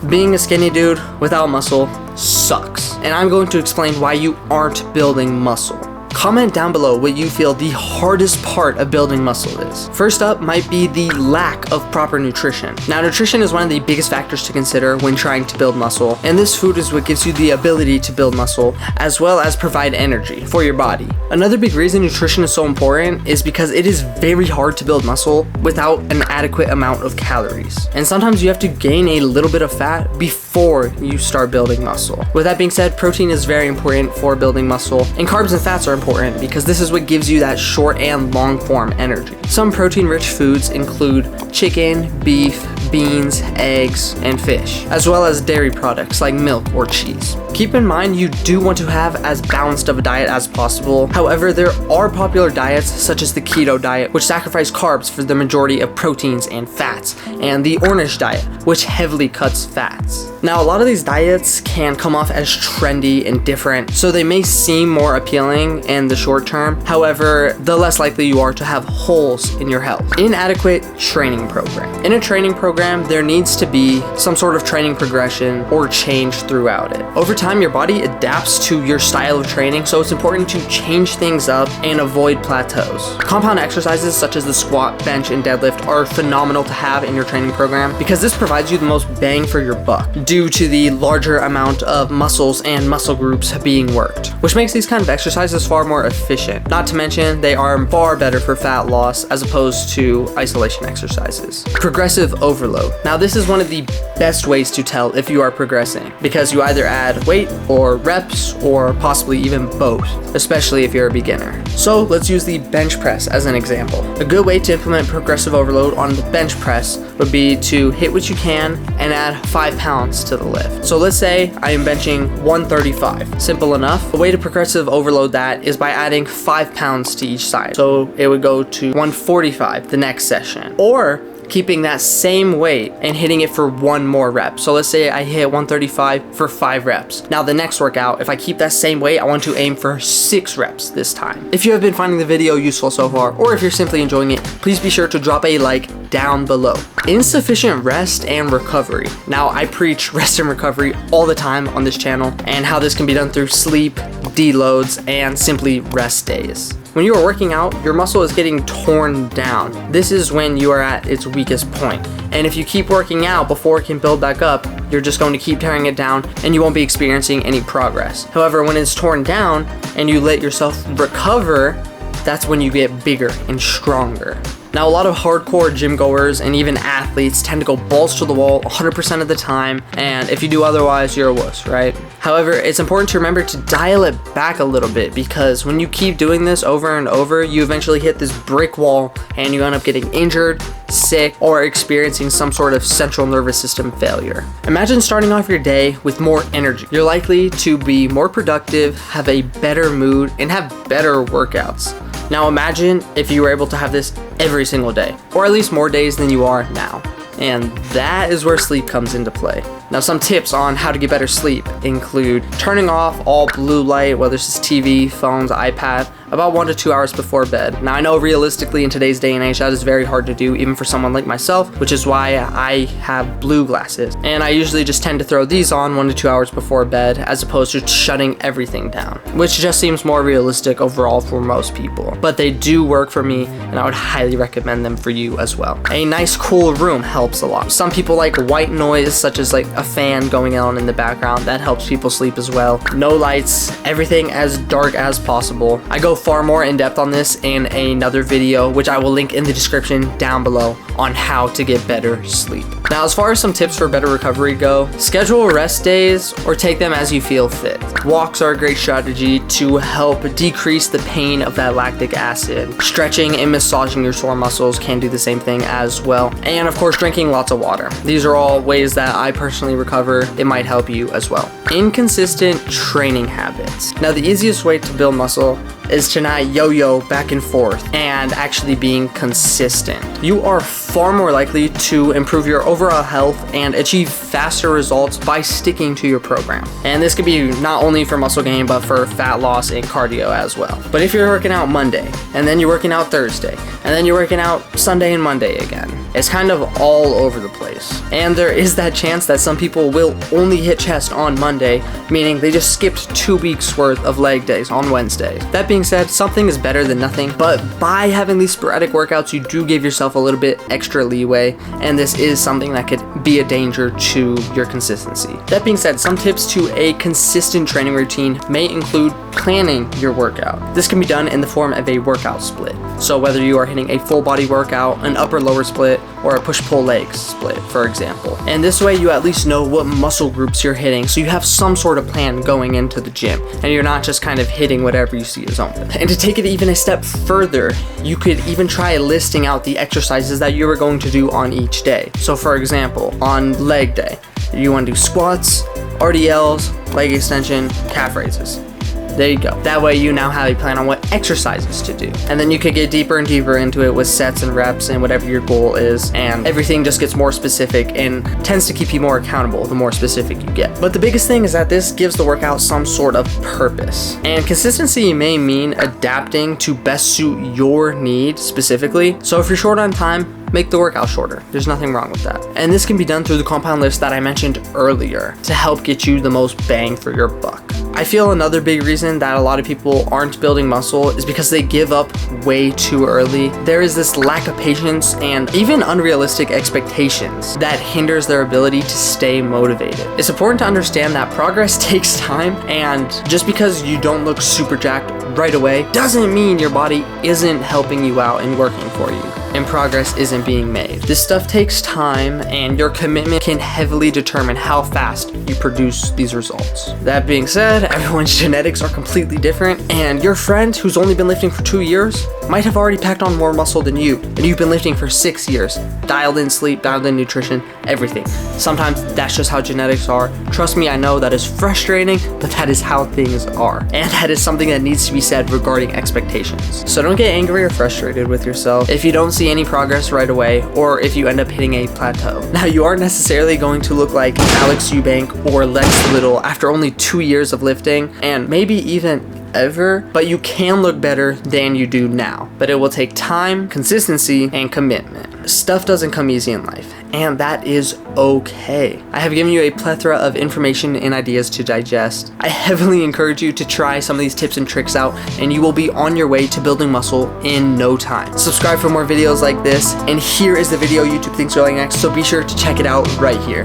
being a skinny dude without muscle sucks. And I'm going to explain why you aren't building muscle. Comment down below what you feel the hardest part of building muscle is. First up might be the lack of proper nutrition. Now, nutrition is one of the biggest factors to consider when trying to build muscle, and this food is what gives you the ability to build muscle, as well as provide energy for your body. Another big reason nutrition is so important is because it is very hard to build muscle without an adequate amount of calories. And sometimes you have to gain a little bit of fat before you start building muscle. With that being said, protein is very important for building muscle, and carbs and fats are important because this is what gives you that short and long form energy. Some protein rich foods include chicken, beef, beans, eggs, and fish, as well as dairy products like milk or cheese. Keep in mind you do want to have as balanced of a diet as possible. However, there are popular diets such as the keto diet, which sacrifice carbs for the majority of proteins and fats, and the Ornish diet, which heavily cuts fats. Now, a lot of these diets can come off as trendy and different, so they may seem more appealing in the short term. However, the less likely you are to have holes in your health. Inadequate training program. In a training program, there needs to be some sort of training progression or change throughout it. Over time, your body adapts to your style of training, so it's important to change things up and avoid plateaus. Compound exercises such as the squat, bench, and deadlift are phenomenal to have in your training program because this provides you the most bang for your buck due to the larger amount of muscles and muscle groups being worked, which makes these kind of exercises far more efficient. Not to mention, they are far better for fat loss as opposed to isolation exercises. Progressive overload. Now, this is one of the best ways to tell if you are progressing because you either add weight or reps or possibly even both, especially if you're a beginner. So let's use the bench press as an example. A good way to implement progressive overload on the bench press would be to hit what you can and add 5 pounds to the lift. So let's say I am benching 135. Simple enough. A way to progressive overload that is by adding 5 pounds to each side. So it would go to 145 the next session. Or keeping that same weight and hitting it for one more rep. So let's say I hit 135 for 5 reps. Now the next workout, if I keep that same weight, I want to aim for 6 reps this time. If you have been finding the video useful so far, or if you're simply enjoying it, please be sure to drop a like down below. Insufficient rest and recovery. Now, I preach rest and recovery all the time on this channel and how this can be done through sleep, deloads, and simply rest days. When you are working out, your muscle is getting torn down. This is when you are at its weakest point. And if you keep working out before it can build back up, you're just going to keep tearing it down and you won't be experiencing any progress. However, when it's torn down and you let yourself recover, that's when you get bigger and stronger. Now, a lot of hardcore gym goers and even athletes tend to go balls to the wall 100% of the time, and if you do otherwise, you're a wuss, right? However, it's important to remember to dial it back a little bit because when you keep doing this over and over, you eventually hit this brick wall and you end up getting injured, sick, or experiencing some sort of central nervous system failure. Imagine starting off your day with more energy. You're likely to be more productive, have a better mood, and have better workouts. Now imagine if you were able to have this every single day, or at least more days than you are now. And that is where sleep comes into play. Now, some tips on how to get better sleep include turning off all blue light, whether it's TV, phones, iPad, about 1 to 2 hours before bed. Now, I know realistically in today's day and age that is very hard to do, even for someone like myself, which is why I have blue glasses. And I usually just tend to throw these on 1 to 2 hours before bed as opposed to shutting everything down, which just seems more realistic overall for most people. But they do work for me, and I would highly recommend them for you as well. A nice cool room helps a lot. Some people like white noise, such as like a fan going on in the background. That helps people sleep as well. No lights, everything as dark as possible. I go far more in depth on this in another video, which I will link in the description down below on how to get better sleep. Now, as far as some tips for better recovery go, schedule rest days or take them as you feel fit. Walks are a great strategy to help decrease the pain of that lactic acid. Stretching and massaging your sore muscles can do the same thing as well. And of course, drinking lots of water. These are all ways that I personally recover. It might help you as well. Inconsistent training habits. Now, the easiest way to build muscle is to not yo-yo back and forth and actually being consistent. You are far more likely to improve your overall health and achieve faster results by sticking to your program. And this could be not only for muscle gain, but for fat loss and cardio as well. But if you're working out Monday, and then you're working out Thursday, and then you're working out Sunday and Monday again, it's kind of all over the place. And there is that chance that some people will only hit chest on Monday, meaning they just skipped 2 weeks worth of leg days on Wednesday. That being said, something is better than nothing, but by having these sporadic workouts, you do give yourself a little bit extra leeway, and this is something that could be a danger to your consistency. That being said, some tips to a consistent training routine may include planning your workout. This can be done in the form of a workout split. So whether you are hitting a full body workout, an upper lower split, or a push-pull legs split, for example. And this way you at least know what muscle groups you're hitting, so you have some sort of plan going into the gym, and you're not just kind of hitting whatever you see as open. And to take it even a step further, you could even try listing out the exercises that you are going to do on each day. So for example, on leg day, you want to do squats, RDLs, leg extension, calf raises. There you go. That way you now have a plan on what exercises to do. And then you could get deeper and deeper into it with sets and reps and whatever your goal is, and everything just gets more specific and tends to keep you more accountable the more specific you get. But the biggest thing is that this gives the workout some sort of purpose. And consistency may mean adapting to best suit your needs specifically. So if you're short on time, make the workout shorter. There's nothing wrong with that. And this can be done through the compound lifts that I mentioned earlier to help get you the most bang for your buck. I feel another big reason that a lot of people aren't building muscle is because they give up way too early. There is this lack of patience and even unrealistic expectations that hinders their ability to stay motivated. It's important to understand that progress takes time, and just because you don't look super jacked right away doesn't mean your body isn't helping you out and working for you, and progress isn't being made. This stuff takes time, and your commitment can heavily determine how fast you produce these results. That being said, everyone's genetics are completely different, and your friend who's only been lifting for 2 years might have already packed on more muscle than you, and you've been lifting for 6 years. Dialed in sleep, dialed in nutrition, everything. Sometimes that's just how genetics are. Trust me, I know that is frustrating, but that is how things are. And that is something that needs to be said regarding expectations. So don't get angry or frustrated with yourself if you don't see any progress right away, or if you end up hitting a plateau. Now, you aren't necessarily going to look like Alex Eubank or Lex Little after only 2 years of lifting, and maybe even ever, but you can look better than you do now. But it will take time, consistency, and commitment. Stuff doesn't come easy in life, and that is okay. I have given you a plethora of information and ideas to digest. I heavily encourage you to try some of these tips and tricks out, and you will be on your way to building muscle in no time. Subscribe for more videos like this, and here is the video YouTube thinks you're like next, so be sure to check it out right here.